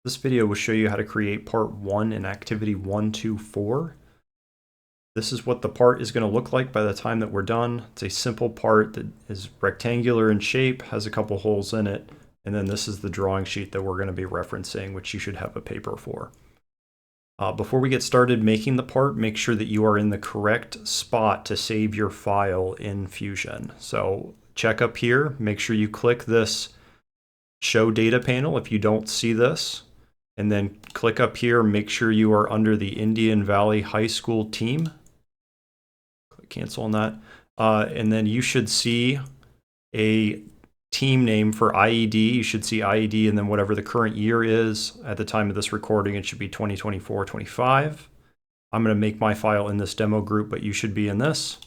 This video will show you how to create part 1 in activity 124. This is what the part is going to look like by the time that we're done. It's a simple part that is rectangular in shape, has a couple holes in it, and then this is the drawing sheet that we're going to be referencing, which you should have a paper for. Before we get started making the part, make sure that you are in the correct spot to save your file in Fusion. So check up here, make sure you click this Show Data panel if you don't see this. And then click up here, make sure you are under the Indian Valley High School team. Click cancel on that. And then you should see a team name for IED. You should see IED and then whatever the current year is. At the time of this recording, it should be 2024-25. I'm going to make my file in this demo group, but you should be in this.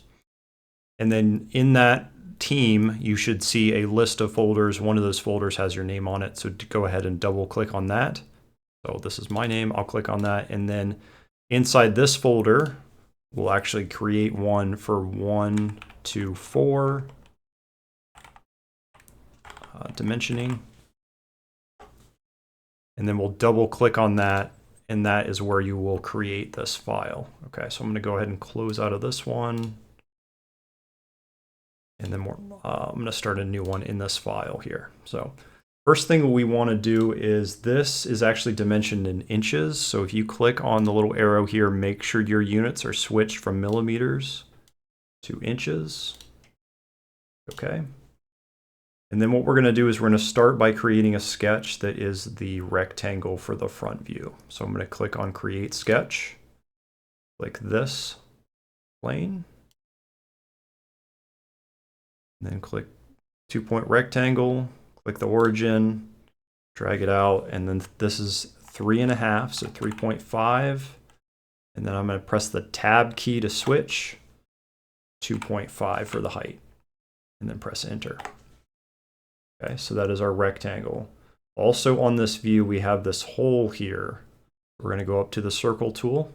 And then in that team, you should see a list of folders. One of those folders has your name on it. So to go ahead and double click on that. So this is my name, I'll click on that, and then inside this folder, we'll actually create one for 124 dimensioning. And then we'll double click on that, and that is where you will create this file. Okay, so I'm gonna go ahead and close out of this one. And then I'm gonna start a new one in this file here. So first thing we want to do is this is actually dimensioned in inches. So if you click on the little arrow here, make sure your units are switched from millimeters to inches. Okay. And then what we're going to do is we're going to start by creating a sketch that is the rectangle for the front view. So I'm going to click on Create Sketch, click this plane, and then click 2-point rectangle. Click the origin, drag it out, and then this is 3.5, so 3.5. And then I'm going to press the tab key to switch, 2.5 for the height, and then press enter. Okay, so that is our rectangle. Also on this view, we have this hole here. We're going to go up to the circle tool.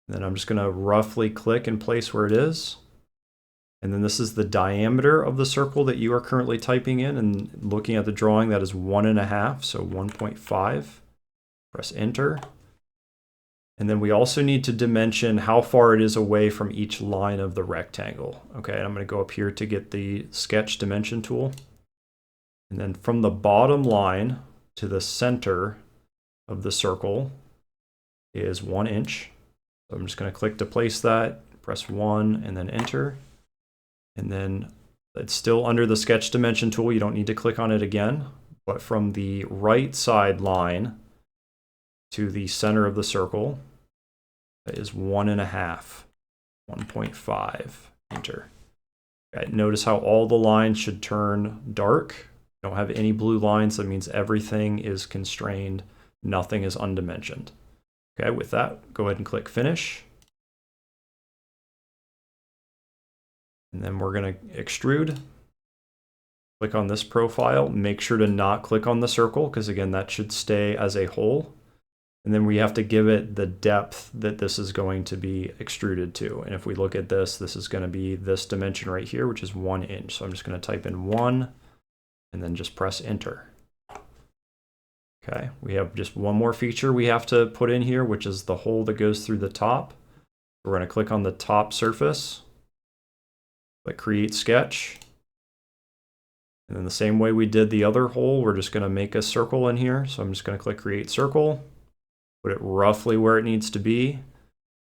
And then I'm just going to roughly click and place where it is. And then this is the diameter of the circle that you are currently typing in, and looking at the drawing, that is 1.5, so 1.5. Press enter. And then we also need to dimension how far it is away from each line of the rectangle. Okay, and I'm going to go up here to get the sketch dimension tool. And then from the bottom line to the center of the circle is 1 inch. So I'm just going to click to place that, press 1, and then enter. And then it's still under the sketch dimension tool. You don't need to click on it again. But from the right side line to the center of the circle, that is 1.5, 1.5, enter. Okay, notice how all the lines should turn dark. You don't have any blue lines. That means everything is constrained. Nothing is undimensioned. Okay, with that, go ahead and click Finish. And then we're going to extrude. Click on this profile. Make sure to not click on the circle, because again, that should stay as a whole. And then we have to give it the depth that this is going to be extruded to. And if we look at this, this is going to be this dimension right here, which is 1 inch. So I'm just going to type in 1 and then just press enter. Okay, we have just one more feature we have to put in here, which is the hole that goes through the top. We're going to click on the top surface. Click Create Sketch. And then the same way we did the other hole, we're just going to make a circle in here. So I'm just going to click Create Circle, put it roughly where it needs to be.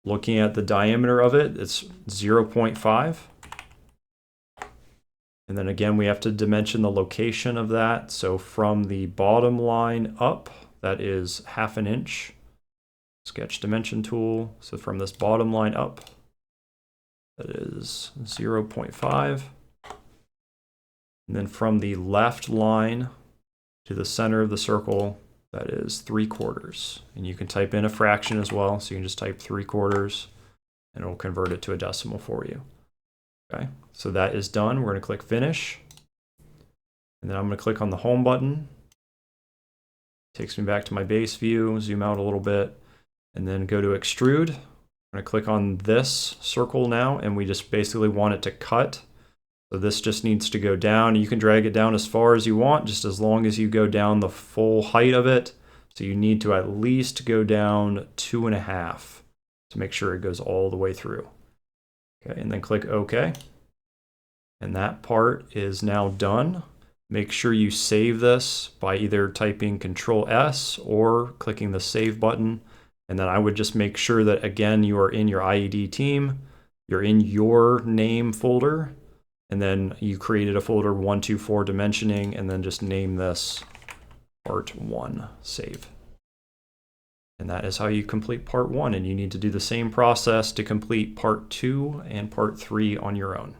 Looking at the diameter of it, it's 0.5. And then again, we have to dimension the location of that. So from the bottom line up, that is 1/2 inch. Sketch dimension tool. So from this bottom line up, that is 0.5. And then from the left line to the center of the circle, that is 3/4. And you can type in a fraction as well. So you can just type 3/4 and it will convert it to a decimal for you. Okay, so that is done. We're going to click Finish. And then I'm going to click on the Home button. Takes me back to my base view, zoom out a little bit, and then go to Extrude. I'm going to click on this circle now, and we just basically want it to cut. So this just needs to go down. You can drag it down as far as you want, just as long as you go down the full height of it. So you need to at least go down 2.5 to make sure it goes all the way through. Okay, and then click OK. And that part is now done. Make sure you save this by either typing Control S or clicking the Save button. And then I would just make sure that, again, you are in your IED team, you're in your name folder, and then you created a folder 124 dimensioning, and then just name this Part 1, save. And that is how you complete Part 1, and you need to do the same process to complete Part 2 and Part 3 on your own.